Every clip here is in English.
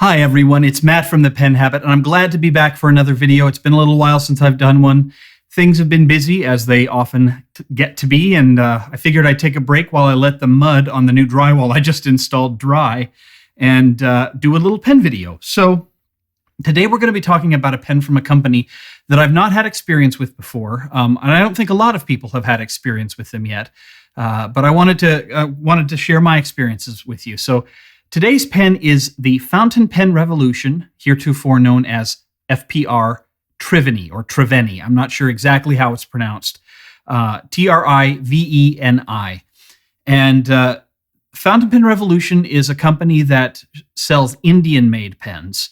Hi everyone, it's Matt from The Pen Habit, and I'm glad to be back for another video. It's been a little while since I've done one. Things have been busy, as they often get to be, and I figured I'd take a break while I let the mud on the new drywall I just installed dry and do a little pen video. So today we're going to be talking about a pen from a company that I've not had experience with before, and I don't think a lot of people have had experience with them yet, but I wanted to share my experiences with you. So today's pen is the Fountain Pen Revolution, heretofore known as FPR Triveni or Triveni. I'm not sure exactly how it's pronounced. Triveni. And Fountain Pen Revolution is a company that sells Indian-made pens.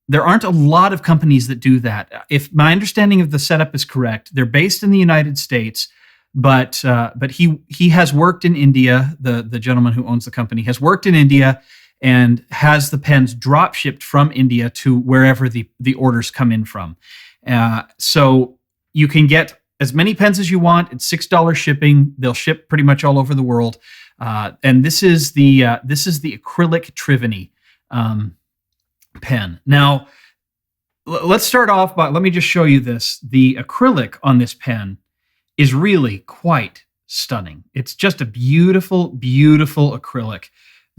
There aren't a lot of companies that do that. If my understanding of the setup is correct, they're based in the United States, but he has worked in India. The gentleman who owns the company has worked in India and has the pens drop shipped from India to wherever the orders come in from. So you can get as many pens as you want. It's $6 shipping. They'll ship pretty much all over the world. And this is the Acrylic Triveni pen. Now, let's start off by, let me just show you this. The acrylic on this pen is really quite stunning. It's just a beautiful, beautiful acrylic.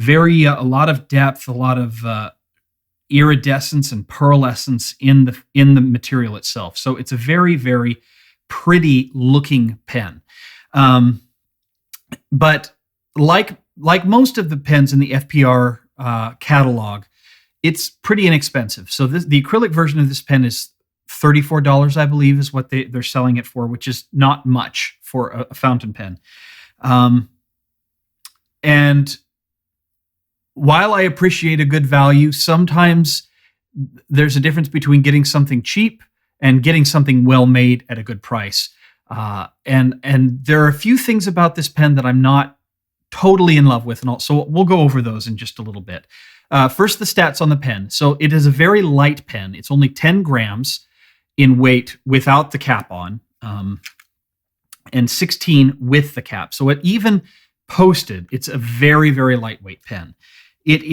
A lot of depth, a lot of iridescence and pearlescence in the material itself. So it's a very, very pretty looking pen. But like most of the pens in the FPR catalog, it's pretty inexpensive. So the acrylic version of this pen is $34, I believe, is what they're selling it for, which is not much for a fountain pen. And while I appreciate a good value, sometimes there's a difference between getting something cheap and getting something well made at a good price. And there are a few things about this pen that I'm not totally in love with, and so we'll go over those in just a little bit. First, the stats on the pen. So it is a very light pen. It's only 10 grams in weight without the cap on, and 16 with the cap. So even posted, it's a very, very lightweight pen. It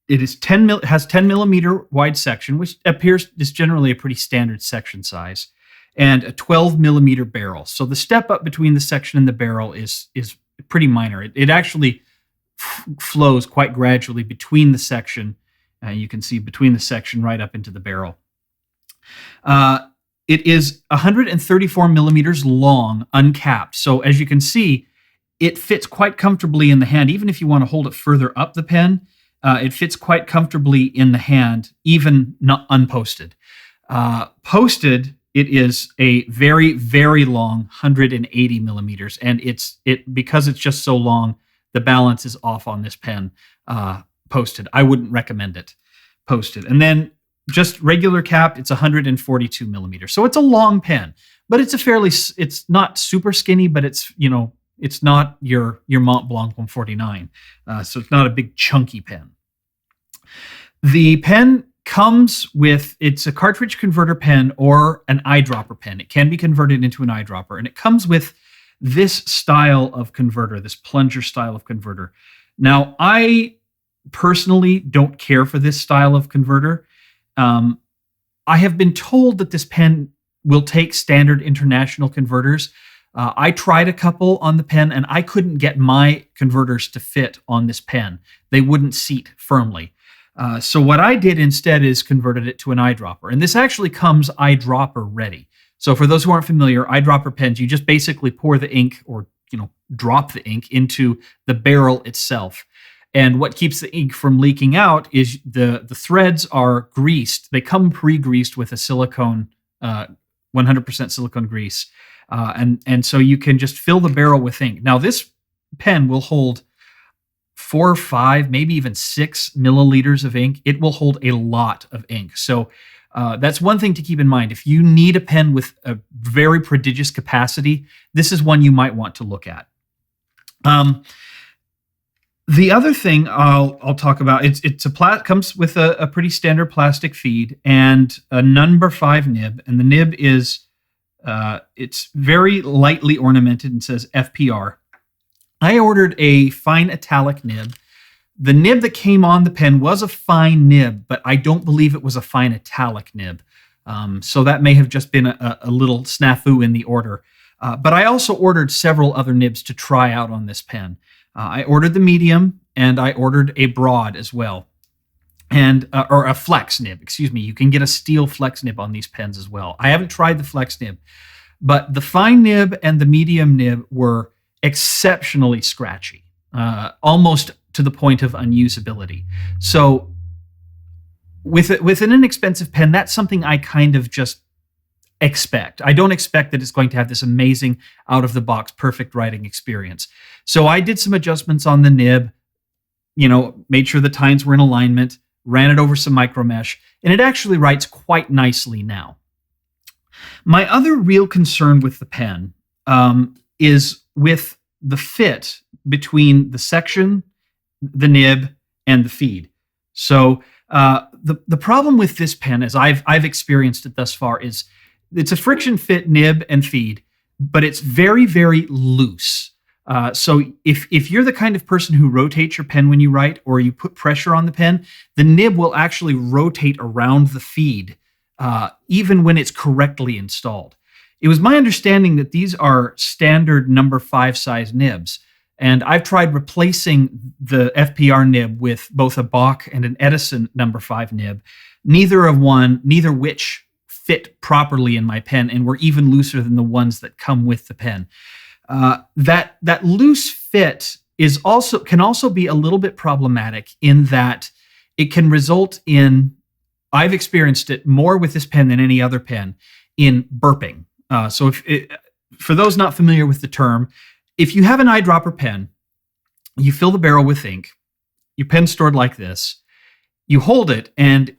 has 10 millimeter wide section, which is generally a pretty standard section size, and a 12 millimeter barrel. So the step up between the section and the barrel is pretty minor. It actually flows quite gradually between the section. You can see between the section right up into the barrel. It is 134 millimeters long, uncapped. So as you can see, it fits quite comfortably in the hand. Even if you want to hold it further up the pen, it fits quite comfortably in the hand, even not unposted. Posted, it is a very, very long 180 millimeters, and because it's just so long, the balance is off on this pen. Posted, I wouldn't recommend it posted. And then just regular capped, it's 142 millimeters. So it's a long pen, but it's not super skinny, but it's not your Mont Blanc 149. So it's not a big chunky pen. The pen comes with, it's a cartridge converter pen or an eyedropper pen. It can be converted into an eyedropper, and it comes with this style of converter, this plunger style of converter. Now, I personally don't care for this style of converter. I have been told that this pen will take standard international converters. I tried a couple on the pen, and I couldn't get my converters to fit on this pen. They wouldn't seat firmly. So what I did instead is converted it to an eyedropper. And this actually comes eyedropper ready. So for those who aren't familiar, eyedropper pens, you just basically pour the ink or drop the ink into the barrel itself. And what keeps the ink from leaking out is the threads are greased. They come pre-greased with a silicone, 100% silicone grease. And so you can just fill the barrel with ink. Now, this pen will hold 4 or 5, maybe even 6 milliliters of ink. It will hold a lot of ink. So that's one thing to keep in mind. If you need a pen with a very prodigious capacity, this is one you might want to look at. The other thing I'll talk about, comes with a pretty standard plastic feed and a number 5 nib, and the nib is it's very lightly ornamented and says FPR. I ordered a fine italic nib The nib that came on the pen was a fine nib, but I don't believe it was a fine italic nib. So that may have just been a little snafu in the order. But I also ordered several other nibs to try out on this pen. I ordered the medium, and I ordered a broad as well. And or a flex nib, excuse me. You can get a steel flex nib on these pens as well. I haven't tried the flex nib, but the fine nib and the medium nib were exceptionally scratchy, almost to the point of unusability. So with an inexpensive pen, that's something I kind of just expect. I don't expect that it's going to have this amazing out-of-the-box perfect writing experience. So I did some adjustments on the nib, made sure the tines were in alignment, ran it over some micro mesh, and it actually writes quite nicely now. My other real concern with the pen is with the fit between the section, the nib, and the feed. So the problem with this pen, as I've experienced it thus far, is it's a friction fit nib and feed, but it's very, very loose. So if you're the kind of person who rotates your pen when you write, or you put pressure on the pen, the nib will actually rotate around the feed, even when it's correctly installed. It was my understanding that these are standard number 5 size nibs, and I've tried replacing the FPR nib with both a Bach and an Edison number 5 nib, neither which fit properly in my pen and were even looser than the ones that come with the pen. That loose fit can also be a little bit problematic in that it can result in, I've experienced it more with this pen than any other pen, in burping. So for those not familiar with the term, if you have an eyedropper pen, you fill the barrel with ink, your pen's stored like this, you hold it, and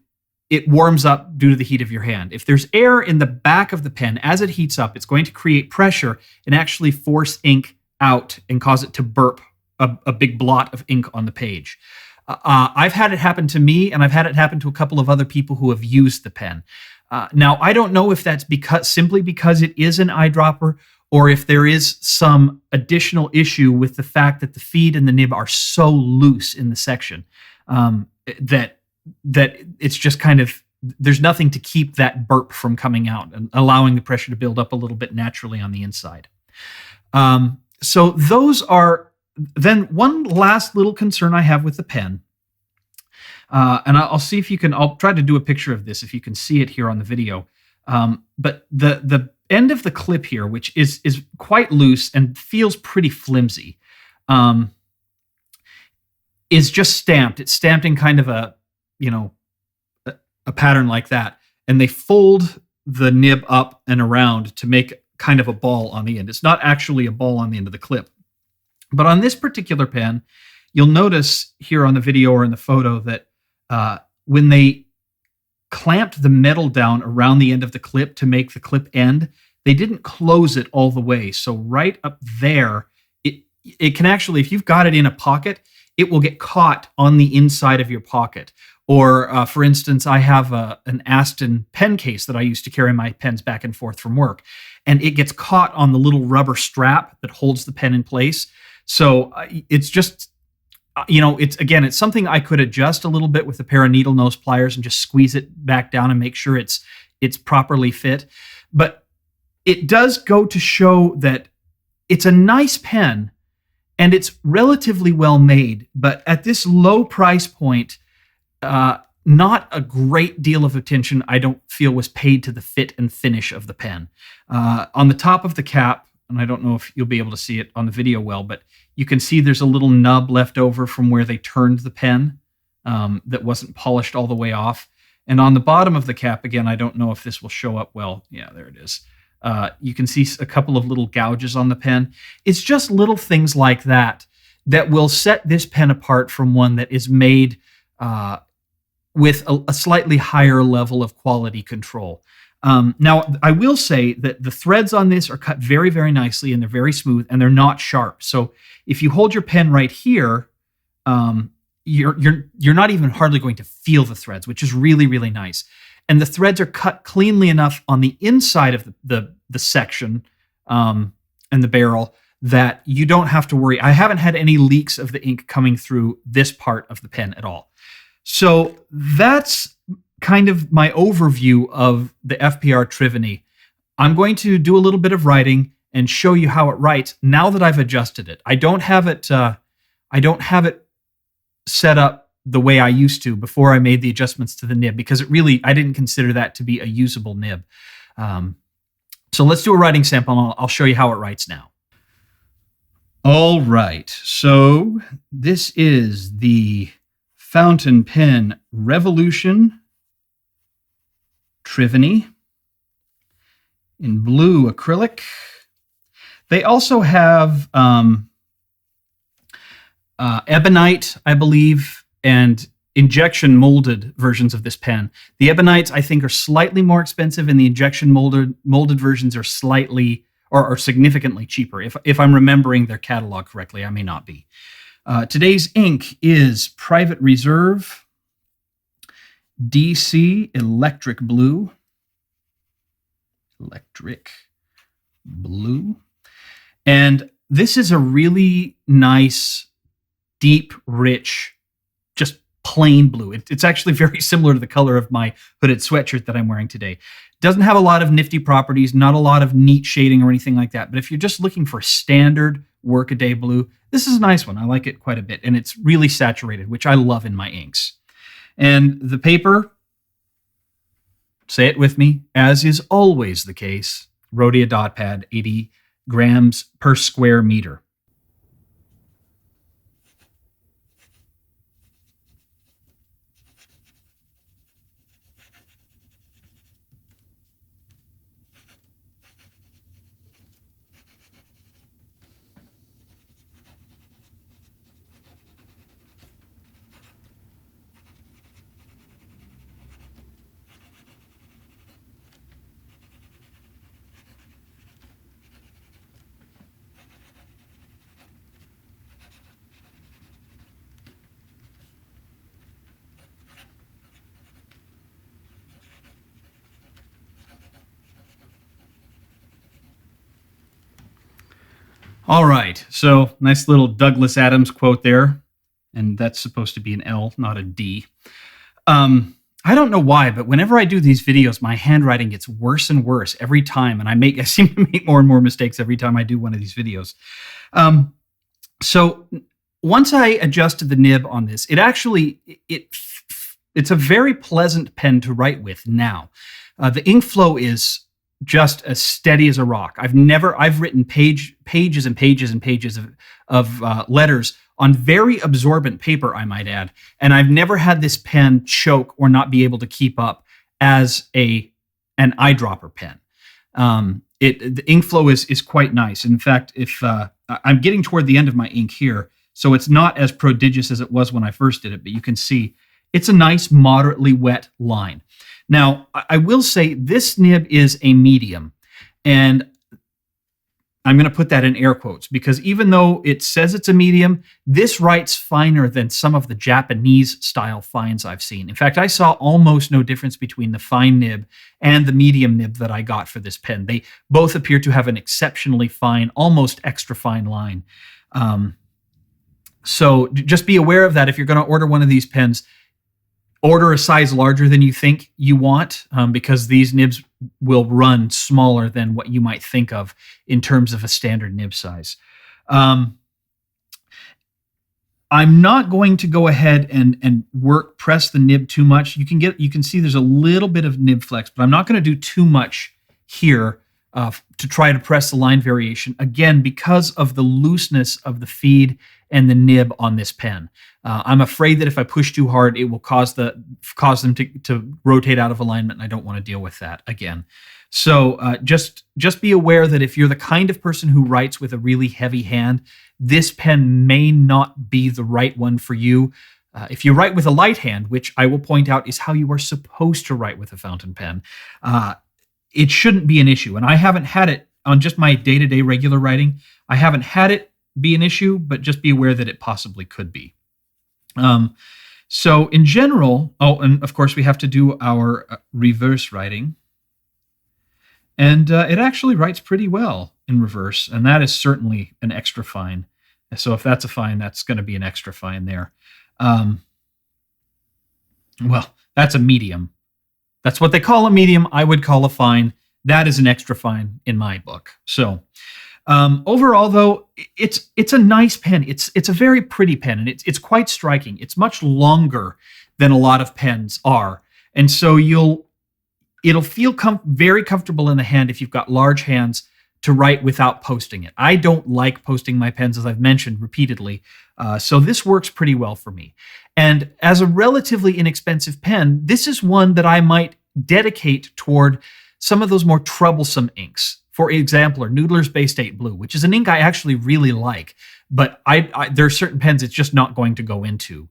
it warms up due to the heat of your hand. If there's air in the back of the pen, as it heats up, it's going to create pressure and actually force ink out and cause it to burp a big blot of ink on the page. I've had it happen to me, and I've had it happen to a couple of other people who have used the pen. Now, I don't know if that's simply because it is an eyedropper, or if there is some additional issue with the fact that the feed and the nib are so loose in the section that it's just kind of, there's nothing to keep that burp from coming out and allowing the pressure to build up a little bit naturally on the inside. So those are, then one last little concern I have with the pen, and I'll see if I'll try to do a picture of this if you can see it here on the video. But the end of the clip here, which is quite loose and feels pretty flimsy, is just stamped. It's stamped in kind of a pattern like that. And they fold the nib up and around to make kind of a ball on the end. It's not actually a ball on the end of the clip. But on this particular pen, you'll notice here on the video or in the photo that when they clamped the metal down around the end of the clip to make the clip end, they didn't close it all the way. So right up there, it can actually, if you've got it in a pocket, it will get caught on the inside of your pocket. Or, for instance, I have an Aston pen case that I use to carry my pens back and forth from work, and it gets caught on the little rubber strap that holds the pen in place. So it's just, it's something I could adjust a little bit with a pair of needle nose pliers and just squeeze it back down and make sure it's properly fit. But it does go to show that it's a nice pen and it's relatively well made, but at this low price point, not a great deal of attention, I don't feel, was paid to the fit and finish of the pen. On the top of the cap, and I don't know if you'll be able to see it on the video well, but you can see there's a little nub left over from where they turned the pen that wasn't polished all the way off. And on the bottom of the cap, again, I don't know if this will show up well. Yeah, there it is. You can see a couple of little gouges on the pen. It's just little things like that that will set this pen apart from one that is made with a slightly higher level of quality control. Now, I will say that the threads on this are cut very, very nicely, and they're very smooth, and they're not sharp. So if you hold your pen right here, you're not even hardly going to feel the threads, which is really, really nice. And the threads are cut cleanly enough on the inside of the section and the barrel that you don't have to worry. I haven't had any leaks of the ink coming through this part of the pen at all. So that's kind of my overview of the FPR Triveni. I'm going to do a little bit of writing and show you how it writes now that I've adjusted it. I don't have it set up the way I used to before I made the adjustments to the nib, because I didn't consider that to be a usable nib. So let's do a writing sample, and I'll show you how it writes now. All right, so this is the fountain pen Revolution Triveni in blue acrylic. They also have ebonite, I believe, and injection molded versions of this pen. The ebonites, I think, are slightly more expensive, and the injection molded versions are slightly or significantly cheaper. If I'm remembering their catalog correctly, I may not be. Today's ink is Private Reserve DC Electric Blue. Electric Blue. And this is a really nice, deep, rich, just plain blue. It's actually very similar to the color of my hooded sweatshirt that I'm wearing today. Doesn't have a lot of nifty properties, not a lot of neat shading or anything like that. But if you're just looking for standard workaday blue, this is a nice one. I like it quite a bit. And it's really saturated, which I love in my inks. And the paper, say it with me, as is always the case, Rhodia dot pad, 80 grams per square meter. All right, so nice little Douglas Adams quote there, and that's supposed to be an L, not a D. I don't know why, but whenever I do these videos, my handwriting gets worse and worse every time, and I seem to make more and more mistakes every time I do one of these videos. So once I adjusted the nib on this, it's a very pleasant pen to write with now. The ink flow is just as steady as a rock. I've written pages and pages and pages of letters on very absorbent paper, I might add, and I've never had this pen choke or not be able to keep up as an eyedropper pen. The ink flow is quite nice. In fact, if I'm getting toward the end of my ink here, so it's not as prodigious as it was when I first did it, but you can see it's a nice, moderately wet line. Now, I will say this nib is a medium, and I'm going to put that in air quotes, because even though it says it's a medium, this writes finer than some of the Japanese style fines I've seen. In fact, I saw almost no difference between the fine nib and the medium nib that I got for this pen. They both appear to have an exceptionally fine, almost extra fine line. So just be aware of that if you're going to order one of these pens. Order a size larger than you think you want, because these nibs will run smaller than what you might think of in terms of a standard nib size. I'm not going to go ahead and press the nib too much. You can see there's a little bit of nib flex, but I'm not going to do too much here to try to press the line variation, again, because of the looseness of the feed and the nib on this pen. I'm afraid that if I push too hard, it will cause them to rotate out of alignment, and I don't want to deal with that again. So just be aware that if you're the kind of person who writes with a really heavy hand, this pen may not be the right one for you. If you write with a light hand, which I will point out is how you are supposed to write with a fountain pen, it shouldn't be an issue. And I haven't had it on just my day-to-day regular writing. I haven't had it be an issue, but just be aware that it possibly could be. So in general, and of course we have to do our reverse writing. And it actually writes pretty well. in reverse, and that is certainly an extra fine. So if that's a fine, that's going to be an extra fine there. Well, that's a medium. That's what they call a medium. I would call a fine. That is an extra fine in my book. So overall, though, it's a nice pen. It's a very pretty pen, and it's quite striking. It's much longer than a lot of pens are, and so it'll feel very comfortable in the hand if you've got large hands to write without posting it. I don't like posting my pens, as I've mentioned repeatedly, so this works pretty well for me. And as a relatively inexpensive pen, this is one that I might dedicate toward some of those more troublesome inks. For example, Noodler's Bay State Blue, which is an ink I actually really like, but there are certain pens it's just not going to go into.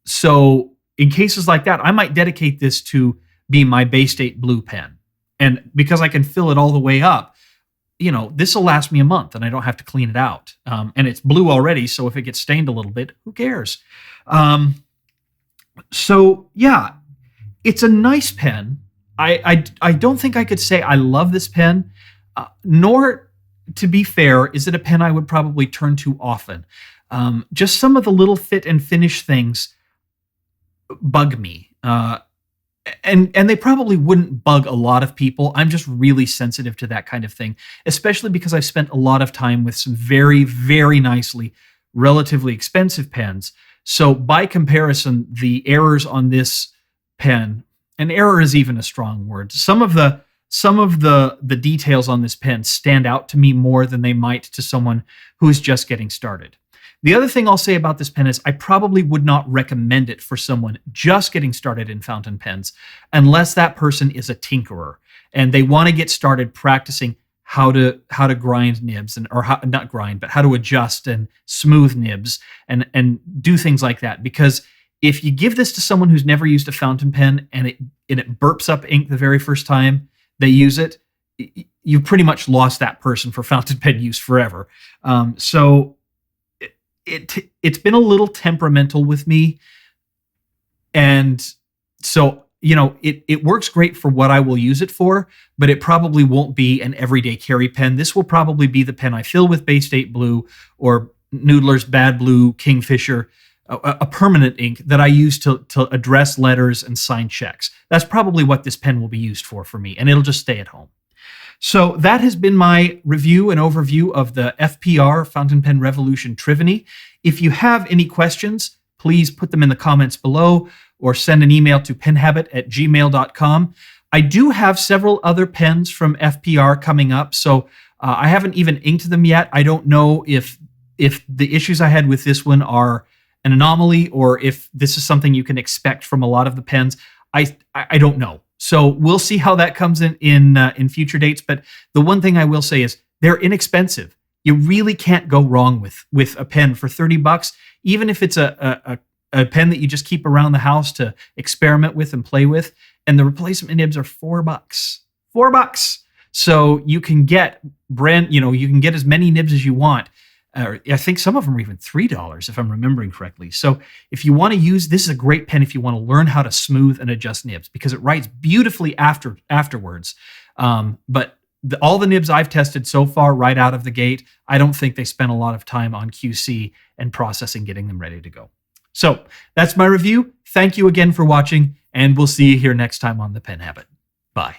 So in cases like that, I might dedicate this to be my Bay State Blue pen. And because I can fill it all the way up, this will last me a month and I don't have to clean it out. And it's blue already, so if it gets stained a little bit, who cares? So yeah, it's a nice pen. I don't think I could say I love this pen, nor, to be fair, is it a pen I would probably turn to often. Just some of the little fit and finish things bug me. And they probably wouldn't bug a lot of people. I'm just really sensitive to that kind of thing, especially because I've spent a lot of time with some very, very nicely, relatively expensive pens. So by comparison, the errors on this pen, and error is even a strong word, some of the details on this pen stand out to me more than they might to someone who's just getting started. The other thing I'll say about this pen is I probably would not recommend it for someone just getting started in fountain pens unless that person is a tinkerer and they want to get started practicing how to grind nibs how to adjust and smooth nibs and do things like that. Because if you give this to someone who's never used a fountain pen and it burps up ink the very first time they use it, you've pretty much lost that person for fountain pen use forever. So it's been a little temperamental with me, and so it works great for what I will use it for, but it probably won't be an everyday carry pen. This will probably be the pen I fill with Bay State Blue or Noodler's Bad Blue Kingfisher, a permanent ink that I use to address letters and sign checks. That's probably what this pen will be used for me, and it'll just stay at home. So that has been my review and overview of the FPR Fountain Pen Revolution Triveni. If you have any questions, please put them in the comments below or send an email to penhabit@gmail.com. I do have several other pens from FPR coming up, so I haven't even inked them yet. I don't know if the issues I had with this one are an anomaly or if this is something you can expect from a lot of the pens. I don't know. So we'll see how that comes in future dates. But the one thing I will say is they're inexpensive. You really can't go wrong with a pen for $30, even if it's a pen that you just keep around the house to experiment with and play with. And the replacement nibs are $4. $4. So you can get you can get as many nibs as you want. I think some of them are even $3 if I'm remembering correctly. So if you want to use, this is a great pen if you want to learn how to smooth and adjust nibs because it writes beautifully afterwards. But all the nibs I've tested so far right out of the gate, I don't think they spent a lot of time on QC and processing, getting them ready to go. So that's my review. Thank you again for watching, and we'll see you here next time on The Pen Habit. Bye.